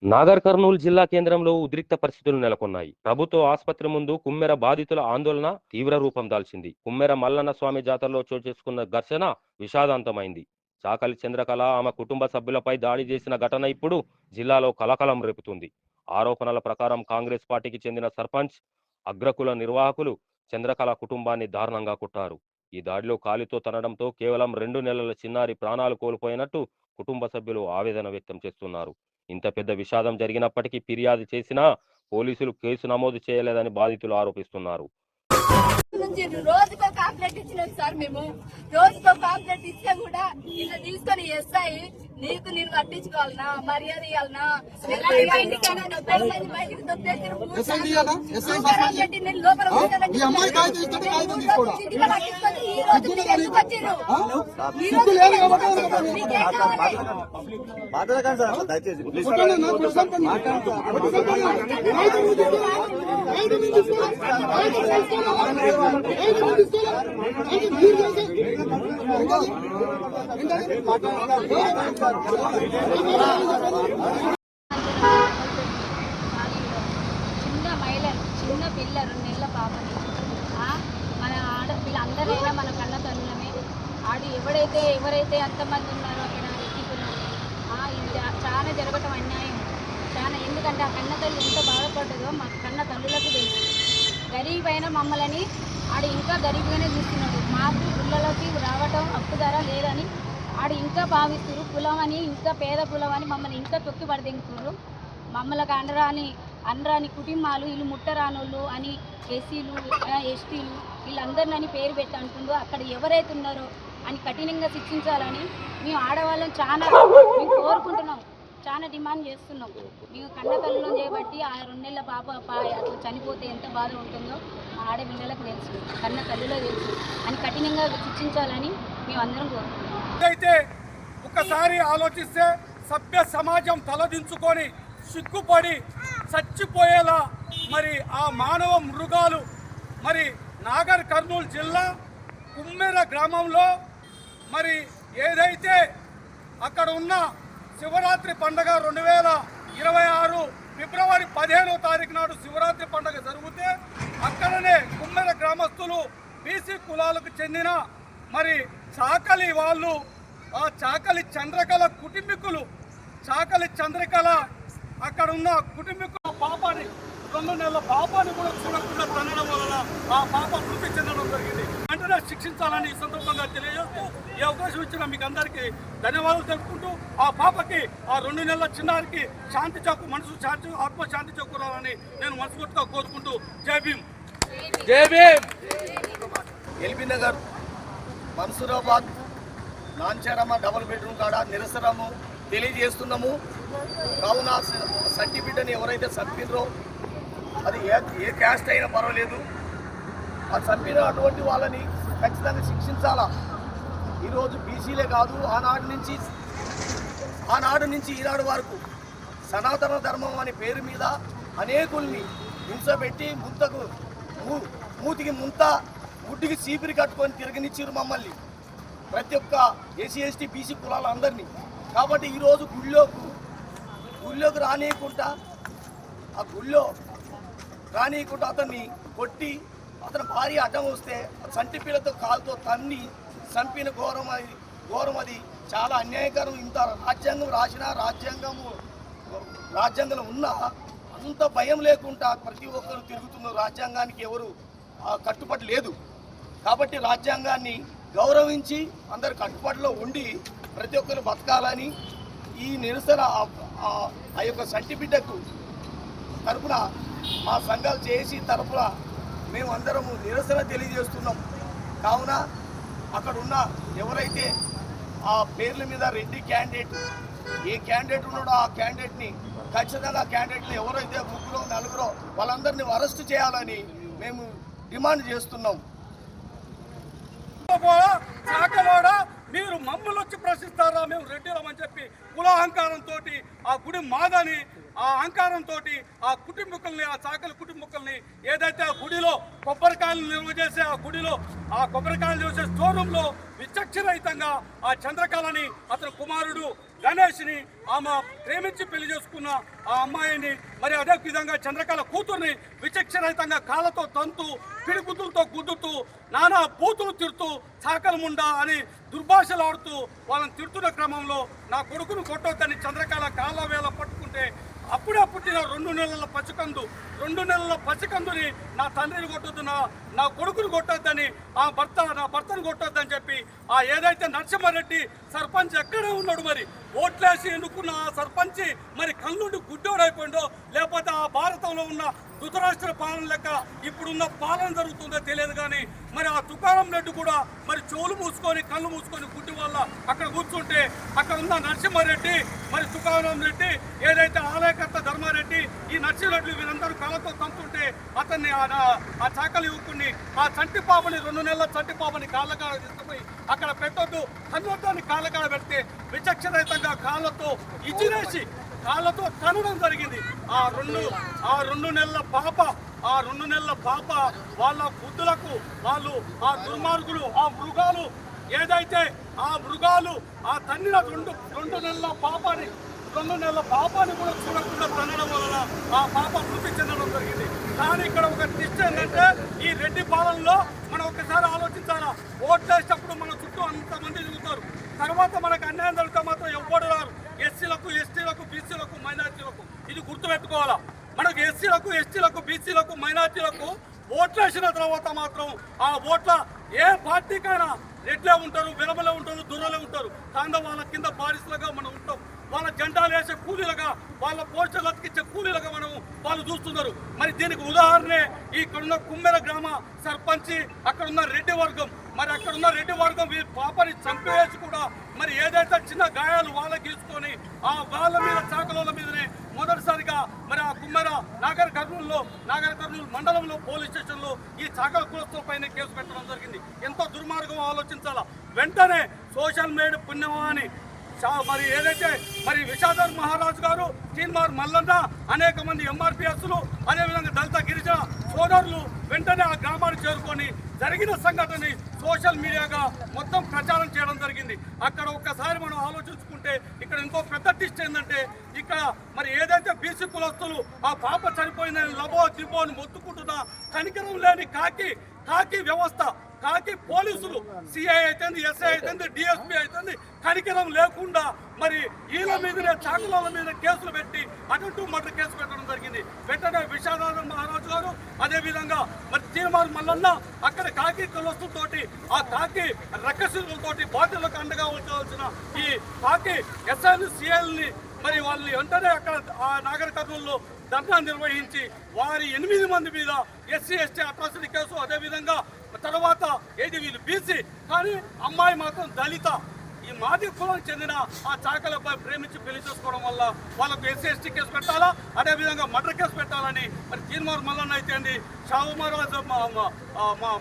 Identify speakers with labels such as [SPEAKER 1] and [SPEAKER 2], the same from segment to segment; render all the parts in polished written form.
[SPEAKER 1] నాగర్ కర్నూలు జిల్లా కేంద్రంలో ఉద్రిక్త పరిస్థితులు నెలకొన్నాయి. ప్రభుత్వ ఆసుపత్రి ముందు కుమ్మెర బాధితుల ఆందోళన తీవ్ర రూపం దాల్చింది. కుమ్మెర మల్లన్న స్వామి జాతరలో చోటు చేసుకున్న ఘర్షణ విషాదాంతమైంది. చాకలి చంద్రకళ ఆమె కుటుంబ సభ్యులపై దాడి చేసిన ఘటన ఇప్పుడు జిల్లాలో కలకలం రేపుతుంది. ఆరోపణల ప్రకారం కాంగ్రెస్ పార్టీకి చెందిన సర్పంచ్, అగ్రకుల నిర్వాహకులు చంద్రకళ కుటుంబాన్ని దారుణంగా కొట్టారు. ఈ దాడిలో కాలితో తనడంతో కేవలం 2 నెలల చిన్నారి ప్రాణాలు కోల్పోయినట్టు కుటుంబ సభ్యులు ఆవేదన వ్యక్తం చేస్తున్నారు. ఇంత పెద్ద విషాదం జరిగినప్పటికీ ఫిర్యాదు చేసినా పోలీసులు కేసు నమోదు చేయలేదని బాధితులు ఆరోపిస్తున్నారు.
[SPEAKER 2] రోజుకో కాంప్లైంట్ ఇచ్చినాం సార్. మేము రోజుకో కాంప్లైంట్ ఇస్తే కూడా ఇలా తీసుకొని ఎస్ఐ నీకు నేను కట్టించుకోవాలనా, మర్యాద ఇవ్వాలనా,
[SPEAKER 3] చిన్న మహిళలు, చిన్న పిల్ల 2 నెలల పాపని మన వీళ్ళందరైనా మన కన్న తల్లులమే. ఎవరైతే అంతమంది ఉన్నారో అక్కడ ఎక్కిపోయినారు. ఇది చాలా జరగటం అన్యాయం చాలా. ఎందుకంటే ఆ కన్న తల్లి ఎంత బాధపడ్డదో మా కన్న తల్లులకు తెలుసు. గరీబ్ అయిన మమ్మల్ని ఇంకా గరీబ్గానే చూస్తున్నాడు. మాకు పిల్లలకి రావటం హక్కుదారా లేదని ఇంకా భావిస్తున్నారు. కులం అని, ఇంకా పేద కులం అని మమ్మల్ని ఇంకా తొక్కి పడదెంగుతున్నారు. మమ్మల్ని అనరాని కుటుంబాలు, వీళ్ళు ముట్టరానోళ్ళు అని ఎస్సీలు, ఎస్టీలు వీళ్ళందరినీ పేరు పెట్టి అంటుండ్రు. అక్కడ ఎవరైతే ఉన్నారో అని కఠినంగా శిక్షించాలని మేము ఆడవాళ్ళం మేము కోరుకుంటున్నాం, చాలా డిమాండ్ చేస్తున్నాం. మేము కన్న తల్లిలో చేయబట్టి ఆ 2 నెలల పాప అట్లా చనిపోతే ఎంత బాధ ఉంటుందో మా ఆడపిల్లలకు తెలుసు, కన్న తల్లిలో తెలుసు అని కఠినంగా శిక్షించాలని మేము అందరం కోరుకుంటున్నాం.
[SPEAKER 4] అయితే ఒకసారి ఆలోచిస్తే సభ్య సమాజం తలదించుకొని సిగ్గుపడి చచ్చిపోయేలా మరి ఆ మానవ మృగాలు మరి నాగర్ కర్నూలు జిల్లా కుమ్మెర గ్రామంలో మరి ఏదైతే అక్కడ ఉన్న శివరాత్రి పండుగ 2026 ఫిబ్రవరి 15వ తారీఖు నాడు శివరాత్రి పండుగ జరిగితే అక్కడనే కుమ్మెర గ్రామస్తులు బీసీ కులాలకు చెందిన మరి చాకలి వాళ్ళు, ఆ చాకలి చంద్రకళ కుటుంబీకులు, చాకలి చంద్రకళ అక్కడ ఉన్న కుటుంబీకుల పాపాని 2 నెలల పాపాన్ని కూడా చూడకుండా తనడం వలన ఆ పాప మృతి చెందడం జరిగింది. వెంటనే శిక్షించాలని ఈ సందర్భంగా తెలియజేస్తూ ఈ అవకాశం ఇచ్చిన మీకు అందరికీ ధన్యవాదాలు తెలుపుకుంటూ ఆ పాపకి ఆ 2 నెలల చిన్నారికి శాంతి చౌకు ఆత్మ శాంతి చేకూరాలని నేను మనస్ఫూర్తిగా కోరుకుంటూ జై భీమ్.
[SPEAKER 5] జై భీమ్.
[SPEAKER 6] ఎల్బీ నగర్, మన్సూరాబాద్, నాంచారమ్మ డబుల్ బెడ్రూమ్ కాడ నిరసనము తెలియజేస్తున్నాము. కావున సర్టిఫికెట్ని ఎవరైతే చంపినరో అది ఏ క్యాస్ట్ అయినా పర్వాలేదు, ఆ చంపిన అటువంటి వాళ్ళని ఖచ్చితంగా శిక్షించాలా. ఈరోజు బీసీలే కాదు, ఆనాడు నుంచి ఈనాడు వరకు సనాతన ధర్మం అనే పేరు మీద అనేకుల్ని హింసపెట్టి మూతికి గుడ్డికి చీపిరి కట్టుకొని తిరగనిచ్చారు మమ్మల్ని, ప్రతి ఒక్క ఎస్సీ ఎస్టీ బీసీ కులాలందరినీ. కాబట్టి ఈరోజు గుళ్ళోకి రానియకుండా అతన్ని కొట్టి అతని భార్య అడ్డం వస్తే చంటి పిల్లతో కాలుతో తన్ని చంపిన ఘోరం అది చాలా అన్యాయకరం. ఇంత రాజ్యాంగం రాసినా రాజ్యాంగంలో ఉన్నా అంత భయం లేకుండా ప్రతి ఒక్కరు తిరుగుతున్నారు. రాజ్యాంగానికి ఎవరు కట్టుబడి లేదు. కాబట్టి రాజ్యాంగాన్ని గౌరవించి అందరు కట్టుబాటులో ఉండి ప్రతి ఒక్కరు బతకాలని ఈ నిరసన ఆ యొక్క సర్టిఫికెట్ తరఫున మా సంఘాలు చేసి తరఫున మేమందరము నిరసన తెలియజేస్తున్నాం. కావున అక్కడ ఉన్న ఎవరైతే ఆ పేర్ల మీద రెడ్డి క్యాండిడేట్ ఏ క్యాండిడేట్ ఉన్నాడో ఆ క్యాండిడేట్ని ఖచ్చితంగా క్యాండిడేట్లు ఎవరైతే 3 4 వాళ్ళందరినీ అరెస్ట్ చేయాలని మేము డిమాండ్ చేస్తున్నాం.
[SPEAKER 4] మీరు మమ్మల్ని వచ్చి ప్రశ్నిస్తారా, మేము రెడ్డిలమని చెప్పి కులాహంకారంతో ఆ గుడి మాదని ఆ అహంకారంతో ఆ కుటుంబకుల్ని, ఆ చాకలి కుటుంబకుల్ని ఏదైతే ఆ గుడిలో కొబ్బరికాయలు నిల్వ చేసే ఆ గుడిలో ఆ కొబ్బరికాయలు చేసే స్టోర్ రూమ్లో విచక్షరహితంగా ఆ చంద్రకళని అతని కుమారుడు గణేష్ని ఆమె ప్రేమించి పెళ్లి చేసుకున్న ఆ అమ్మాయిని మరి అదే విధంగా చంద్రకళ కూతుర్ని విచక్షరహితంగా కాళ్ళతో తంతు పిడిగుద్దులతో గుద్దుతూ నానా బూతులు తిడుతూ చాకల ముండా అని దుర్భాషలు ఆడుతూ వాళ్ళని తిడుతున్న క్రమంలో నా కొడుకును కొట్టొద్దని చంద్రకళ కాళ్ళ వేళ పట్టుకుంటే అప్పుడే పుట్టిన 2 నెలల పసికందుని నా తండ్రిని కొట్టొద్దు, నా కొడుకుని కొట్టొద్దని నా భర్తను కొట్టొద్దని చెప్పి ఆ ఏదైతే నరసింహారెడ్డి సర్పంచ్ ఎక్కడే ఉన్నాడు, మరి ఓట్లేసి ఎన్నుకున్న ఆ సర్పంచ్ మరి కళ్ళుండి గుడ్డోడైపోయిండో లేకపోతే ఆ భారతంలో ఉన్న ధృతరాష్ట్ర పాలన లెక్క ఇప్పుడున్న పాలన జరుగుతుందో తెలియదు. కానీ మరి ఆ తుకారం రెడ్డి కూడా మరి చెవులు మూసుకొని కళ్ళు మూసుకొని గుడ్డి వల్ల అక్కడ కూర్చుంటే అక్కడ ఉన్న నరసింహారెడ్డి మరి తుకారం రెడ్డి ఏదైతే ఆలయకర్త ధర్మారెడ్డి ఈ నరసింహారెడ్డి వీరందరూ కళ్ళతో తంతుంటే అతన్ని ఆ చాకలి యువకుని ఆ చంటి పాపని 2 నెలల చంటి పాపని కాళ్ళకాడ తీసుకుపోయి అక్కడ పెట్టొద్దు కన్వద్దాన్ని కాళ్ళకాడ పెడితే విచక్షరహితంగా కాళ్ళతో ఇచ్చిరేసి కాళ్ళతో తనడం జరిగింది. ఆ రెండు నెలల పాప వాళ్ళ బుద్ధులకు వాళ్ళు ఆ దుర్మార్గులు ఆ మృగాలు ఏదైతే ఆ మృగాలు ఆ తన్నిన రెండు నెలల పాపాన్ని కూడా చూడకుండా తనడం వలన ఆ పాప మృతి చెందడం జరిగింది. కానీ ఇక్కడ ఒక ట్విస్ట్ ఏంటంటే ఈ రెడ్డి పాలనలో మనం ఒకసారి ఆలోచించాలా, ఓట్లేసేటప్పుడు మన చుట్టూ అంతమంది తిరుగుతారు, తర్వాత మనకు అన్యాయం జరిగితే మాత్రం ఎవ్వడు రారు. ఎస్సీలకు ఎస్టీలకు బీసీలకు మైనార్టీలకు ఇది గుర్తుపెట్టుకోవాలా. మనకు ఎస్సీలకు బీసీలకు మైనార్టీలకు ఓట్లేసిన తర్వాత మాత్రం ఆ ఓట్ల ఏ పార్టీకైనా రెడ్లే ఉంటారు, వెలమలే ఉంటారు, దుర్రలే ఉంటారు. కానీ వాళ్ళ కింద బారిసులుగా మనం ఉంటాం, వాళ్ళ జెండాలు వేసే కూలీలుగా వాళ్ళ పోస్టర్లు అతికిచ్చే కూలీలుగా వాళ్ళు చూస్తున్నారు. మరి దీనికి ఉదాహరణే ఇక్కడున్న కుమ్మెర గ్రామ సర్పంచి అక్కడున్న రెడ్డి వర్గం. మరి అక్కడున్న రెడ్డి వర్గం ఈ పాపని చంపేసి కూడా మరి ఏదైతే చిన్న గాయాలు వాళ్ళకి గీసుకొని ఆ వాళ్ళ మీద చాకలోళ్ళ మీదనే మొదటిసారిగా మరి ఆ కుమ్మెర నాగర్ కర్నూలు మండలంలో పోలీస్ స్టేషన్లో ఈ చాకల కులస్తుల పైన కేసు పెట్టడం జరిగింది. ఎంతో దుర్మార్గం ఆలోచించాలా. వెంటనే సోషల్ మీడియా పుణ్యమాని మరి ఏదైతే మరి విషాదర్ మహారాజు గారు, తీన్మార్ మల్లన్న, అనేక మంది ఎంఆర్పిఎస్లు, అదేవిధంగా దళిత గిరిజన సోదరులు వెంటనే ఆ గ్రామానికి చేరుకొని జరిగిన సంఘటనని సోషల్ మీడియాగా మొత్తం ప్రచారం చేయడం జరిగింది. అక్కడ ఒక్కసారి మనం ఆలోచించుకుంటే ఇక్కడ ఇంకో పెద్ద ట్విస్ట్ ఏంటంటే ఇక్కడ మరి ఏదైతే బీసీ కులస్తులు ఆ పాప చనిపోయిందని లబో దిబో అని మొత్తుకుంటున్న కనికరం లేని కాకి వ్యవస్థ, కాకి పోలీసులు, సిఐ అయితేంది, ఎస్ఐ అయితేంది, డిఎస్పీ అయితేంది కనికరం లేకుండా మరి వీళ్ళ మీదనే చాకుల మీద కేసులు పెట్టి అటెంప్ట్ మర్డర్ కేసు పెట్టడం జరిగింది. వెంటనే విషాదానంద మహారాజు గారు, అదేవిధంగా మరి తీర్మార్ మల్లన్న అక్కడ కాకి కులస్తులతోటి ఆ కాకి రక్కసులతోటి బాధ్యులకు అండగా ఉంచవలసిన ఈ కాకి ఎస్ఐని సిఐల్ని మరి వాళ్ళని వెంటనే అక్కడ ఆ నాగర్ కర్నూలులో ధర్నా నిర్వహించి వారి 8 మంది మీద ఎస్సీ ఎస్టీ అట్రాసిటీ కేసు, అదేవిధంగా తర్వాత ఏది వీళ్ళు బీసీ కానీ అమ్మాయి మాత్రం దళిత ఈ మాది కులానికి చెందిన ఆ చాకలపై ప్రేమించి పెళ్లి చేసుకోవడం వల్ల వాళ్ళకు ఎస్సీ ఎస్టీ కేసు పెట్టాలా, అదేవిధంగా మర్డర్ కేసు పెట్టాలని మరి తీన్మార్ మల్లన్న అయితేంది, షావు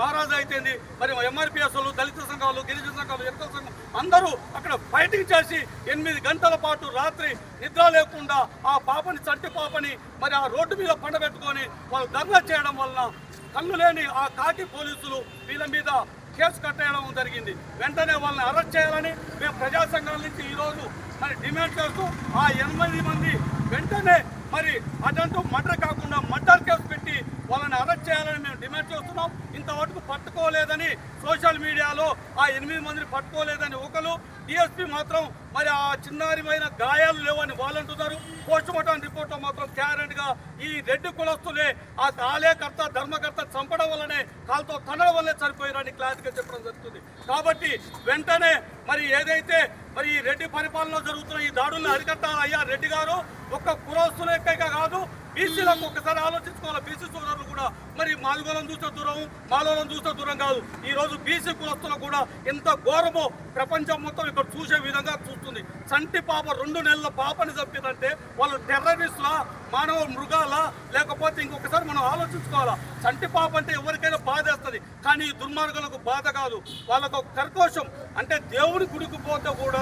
[SPEAKER 4] మహారాజు అయితేంది, మరి ఎంఆర్పిఎస్లు, దళిత సంఘాలు, గిరిజన సంఘాలు, ఎక్కల సంఘం అందరూ అక్కడ ఫైటింగ్ చేసి 8 గంటల పాటు రాత్రి నిద్ర లేకుండా ఆ పాపని చంటి పాపని మరి ఆ రోడ్డు మీద పండబెట్టుకొని వాళ్ళు ధర్నా చేయడం వలన కళ్ళు లేని ఆ కాకి పోలీసులు వీళ్ళ మీద కేసు కట్టేయడం జరిగింది. వెంటనే వాళ్ళని అరెస్ట్ చేయాలని మేము ప్రజా సంఘాల నుంచి ఈరోజు మరి డిమాండ్ చేస్తూ ఆ 8 మంది వెంటనే మరి అటెంప్ట్ మర్డర్ కాకుండా మర్డర్ కేసు పెట్టి వాళ్ళని అరెస్ట్ చేయాలని మేము డిమాండ్ చేస్తున్నాం. ఇంతవరకు పట్టుకోలేదని సోషల్ మీడియాలో ఆ 8 మందిని పట్టుకోలేదని ఒకరు, డిఎస్పీ మాత్రం మరి ఆ చిన్నారిమైన గాయాలు లేవని వాళ్ళు అంటున్నారు. పోస్ట్ మార్టం రిపోర్ట్లో మాత్రం క్యారెంట్గా ఈ రెడ్డి కులస్తులే ఆ ఆలయకర్త ధర్మకర్త చంపడం వల్లనే కాలుతో తనడం వల్లే చనిపోయారని క్లారిటీగా చెప్పడం జరుగుతుంది. కాబట్టి వెంటనే మరి ఏదైతే మరి ఈ రెడ్డి పరిపాలనలో జరుగుతున్న ఈ దాడుల్ని అరికట్టాలి. అయ్యా రెడ్డి గారు ఒక్క కులస్తులకే కాదు బీసీలకు ఒక్కసారి ఆలోచించుకోవాలి. బీసీ సోదరులు కూడా మరి మాదిగోళం చూస్తే దూరం, మాలోలం చూస్తే దూరం కాదు. ఈ రోజు బీసీ కులస్తులకు కూడా ఎంత ఘోరమో ప్రపంచం మొత్తం ఇక్కడ చూసే విధంగా చూస్తుంది. చంటి పాప 2 నెలల పాపని చంపిదంటే వాళ్ళు టెర్రరిస్టులా, మానవ మృగాలా, లేకపోతే ఇంకొకసారి మనం ఆలోచించుకోవాలా. చంటి పాప అంటే ఎవరికైనా బాధ వేస్తుంది, కానీ ఈ దుర్మార్గులకు బాధ కాదు, వాళ్ళకు కర్కోశం. అంటే దేవుని గుడికి పోతే కూడా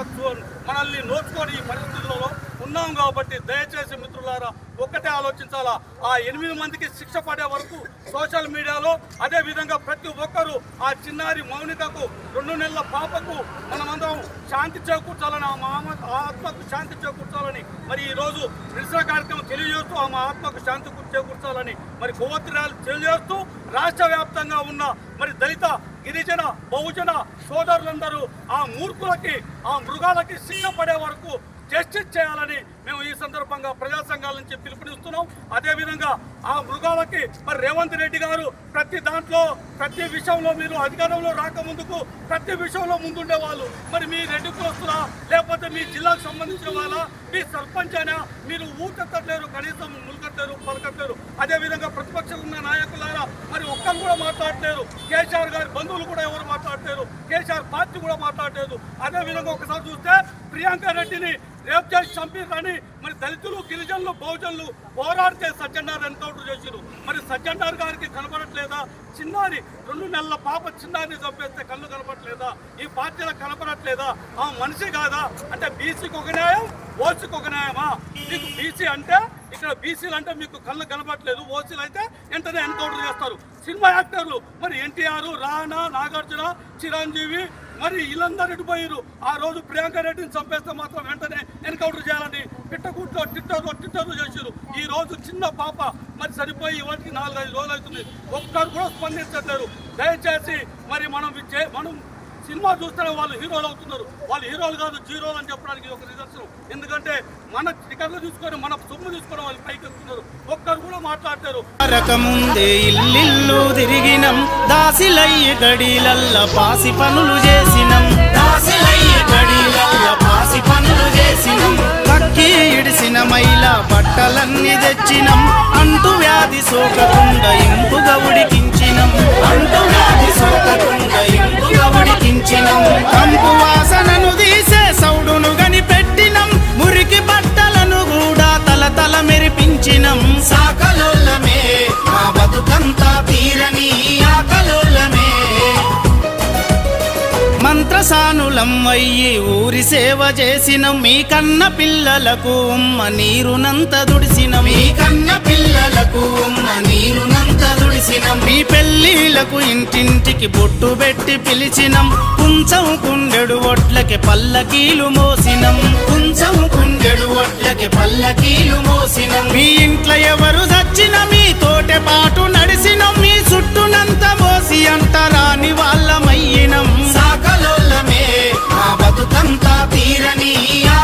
[SPEAKER 4] మనల్ని నోచుకొని ఈ పరిస్థితులలో ఉన్నాం కాబట్టి దయచేసి మిత్రులారా ఒక్కటే ఆలోచించాలా, ఆ 8 మందికి శిక్ష పడే వరకు సోషల్ మీడియాలో అదే విధంగా ప్రతి ఒక్కరూ ఆ చిన్నారి మౌనికకు 2 నెలల పాపకు మనమందరం శాంతి చేకూర్చాలని, ఆ ఆత్మకు శాంతి చేకూర్చాలని మరి ఈరోజు నిరసన కార్యక్రమం తెలియజేస్తూ ఆ ఆత్మకు శాంతి చేకూర్చాలని మరి కొవ్వొత్తురాలు తెలియజేస్తూ రాష్ట్ర వ్యాప్తంగా ఉన్న మరి దళిత గిరిజన బహుజన సోదరులందరూ ఆ మూర్ఖులకి ఆ మృగాలకి శిక్ష పడే వరకు జస్టిస్ చేయాలని మేము ఈ సందర్భంగా ప్రజా సంఘాల నుంచి పిలుపునిస్తున్నాం. అదేవిధంగా ఆ మృగాలకి మరి రేవంత్ రెడ్డి గారు ప్రతి దాంట్లో ప్రతి విషయంలో మీరు అధికారంలో రాకముందుకు ప్రతి విషయంలో ముందుండే వాళ్ళు, మరి మీ రెడ్డి కులస్తులా లేకపోతే మీ జిల్లాకు సంబంధించిన వాళ్ళ, మీ సర్పంచ్ అయినా మీరు ఊటెత్తట్లేరు, కనీసం ములకట్లేరు పలకట్లేరు. అదేవిధంగా ప్రతిపక్షంలో ఉన్న నాయకులారా మరి ఒక్కరు కూడా మాట్లాడలేరు, కేసీఆర్ గారి బంధువులు కూడా ఎవరు మాట్లాడలేరు, కేసీఆర్ పార్టీ కూడా మాట్లాడలేదు. అదేవిధంగా ఒకసారి చూస్తే ప్రియాంక రెడ్డిని రేప్ చేసి చంపిరని మరి దళితులు గిరిజనులు బహుజనులు పోరాడితే సజ్జనార్ ఎన్కౌంటర్ చేసిరు. మరి సజ్జనార్ గారికి కనపడట్లేదా? చిన్నారి 2 నెలల పాప చిన్నారిని చంపేస్తే కళ్ళు కనపడట్లేదా? ఈ పార్టీలకు కనపడట్లేదా? ఆ మనిషి కాదా? అంటే బీసీకి ఒక న్యాయం, ఓసీకి ఒక న్యాయమా? మీకు బీసీ అంటే ఇక్కడ బీసీలు అంటే మీకు కళ్ళు కనపడట్లేదు, ఓసీలు అయితే వెంటనే ఎన్కౌంటర్ చేస్తారు. సినిమా యాక్టర్లు మరి ఎన్టీఆర్, రానా, నాగార్జున, చిరంజీవి మరి వీళ్ళందరూ ఎడిపోయారు. ఆ రోజు ప్రియాంక రెడ్డిని చంపేస్తే మాత్రం వెంటనే ఎన్కౌంటర్ చేయాలని పిట్టగుట్లో ట్విట్టర్లు చేశారు. ఈ రోజు చిన్న పాప మరి సరిపోయి ఇవాటికి 4-5 రోజులు అవుతుంది, ఒక్కరు కూడా స్పందించట్లేరు. దయచేసి మరి మనం సినిమా చూస్తేనే వాళ్ళు హీరోలు అవుతున్నారు. వాళ్ళు హీరోలు కాదు, జీరోలు అని చెప్పడానికి ఒక నిదర్శనం. ఎందుకంటే మన టికెట్లు తీసుకొని మన సొమ్ము తీసుకొని వాళ్ళు పైకి ఎక్కుతున్నారు, ఒక్కరు కూడా మాట్లాడతారు.
[SPEAKER 5] రకముందే ఇల్లిల్లు తిరిగినం, దాసిలయ్య గడిలల్ల పాసి పనులు చేసినం, దాసిలయ్య గడిలల్ల పాసి పనులు చేసినం, కక్కి ఇడిసిన మైల బట్టలన్నీ తెచ్చినం, అంటు వ్యాధి సోకకుండా ఇంపుగా ఉడికించినం, అంటు వ్యాధి సోకకుండా ఇంపుగా ఉడికించినం, కంపు వాసనను తీసే సౌడును గని పెట్టినం, మురికి బట్టలను కూడా తల మెరిపించినం, సాకలోలమే మా బతుకంతా తీరని ఆకలోలమే, మంత్రసానులం అయ్యి ఊరి సేవ చేసినం, మీ కన్న పిల్లలకు ఉమ్మ నీరునంత దుడిసినం, మీ కన్న పిల్లలకు ఉమ్మ నీరునంత దుడిసినం, మీ పెళ్ళిళ్ళకు ఇంటింటికి బొట్టు పెట్టి పిలిచినం, కుంచం కుండెడు ఒట్లకి పల్లకీలు మోసినం, కుంచం కుండెడు ఒట్లకి పల్లకీలు మోసినం, మీ ఇంట్లో